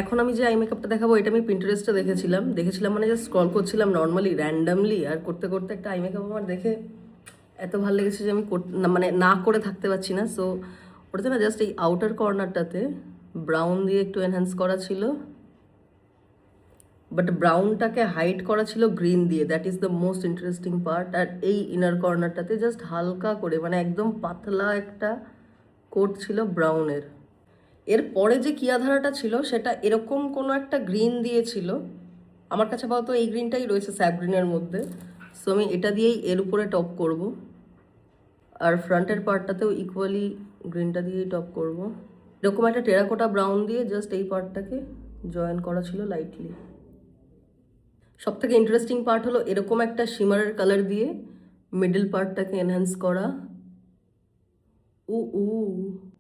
এখন আমি যে আই মেকআপটা দেখাবো এটা আমি পিন্টারেস্টে দেখেছিলাম মানে জাস্ট স্ক্রল করছিলাম নর্মালি র্যান্ডামলি, আর করতে করতে একটা আই মেকআপ আমার দেখে এত ভালো লেগেছে যে আমি মানে না করে থাকতে পারছি না। সো ওটাতে না জাস্ট এই আউটার কর্নারটাতে ব্রাউন দিয়ে একটু এনহ্যান্স করা ছিল, বাট ব্রাউনটাকে হাইড করা ছিল গ্রিন দিয়ে, that is the most interesting part. আর এই ইনার কর্নারটাতে জাস্ট হালকা করে মানে একদম পাতলা একটা কোট ছিল ব্রাউনের। এর পরে যে কিয়াধারাটা ছিল সেটা এরকম কোনো একটা গ্রিন দিয়েছিল, আমার কাছে আপাতত এই গ্রিনটাই রয়েছে স্যাপ গ্রিনের মধ্যে। সো আমি এটা দিয়েই এর উপরে টপ করব, আর ফ্রন্টের পার্টটাতেও ইকুয়ালি গ্রিনটা দিয়েই টপ করব। এরকম একটা টেরাকোটা ব্রাউন দিয়ে জাস্ট এই পার্টটাকে জয়েন করা ছিল লাইটলি। সব থেকে ইন্টারেস্টিং পার্ট হলো এরকম একটা শিমারের কালার দিয়ে মিডল পার্টটাকে এনহ্যান্স করা। উ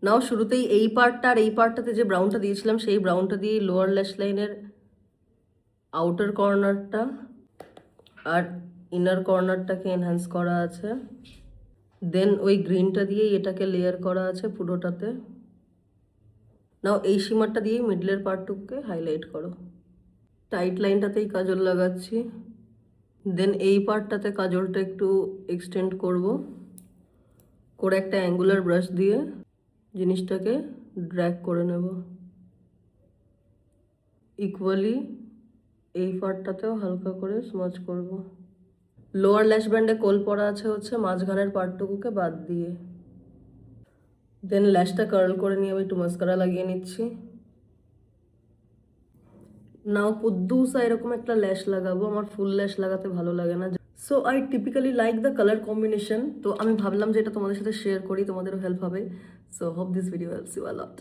নাও শুরুতেই এই পার্টটা আর এই পার্টটাতে যে ব্রাউনটা দিয়েছিলাম সেই ব্রাউনটা দিয়ে লোয়ার ল্যাশ লাইনের আউটার কর্নারটা আর ইনার কর্নারটাকে এনহ্যান্স করা আছে। দেন ওই গ্রিনটা দিয়েই এটাকে লেয়ার করা আছে পুরোটাতে। নাও এই শিমারটা দিয়েই মিডলের পার্টটুকুকে হাইলাইট করো। টাইট লাইনটাতেই কাজল লাগাচ্ছি। দেন এই পার্টটাতে কাজলটা একটু এক্সটেন্ড করব, করে একটা অ্যাঙ্গুলার ব্রাশ দিয়ে জিনিসটাকে ড্র্যাগ করে নেব। ইকুয়ালি এই পার্টটাতেও হালকা করে স্মাচ করব। লোয়ার ল্যাশ ব্যান্ডে কোল পড়া আছে হচ্ছে মাঝখানের পার্টটুকুকে বাদ দিয়ে। দেন ল্যাশটা কার্ল করে নিয়ে আমি একটু মাস্কারা লাগিয়ে নিচ্ছি। নাও পুদ্দুসা এরকম একটা ল্যাশ লাগাবো, আমার ফুল ল্যাশ লাগাতে ভালো লাগে না। So I typically like the colour combination, তো আমি ভাবলাম যে এটা তোমাদের সাথে শেয়ার করি, তোমাদেরও হেল্প হবে। So hope this video helps you a lot.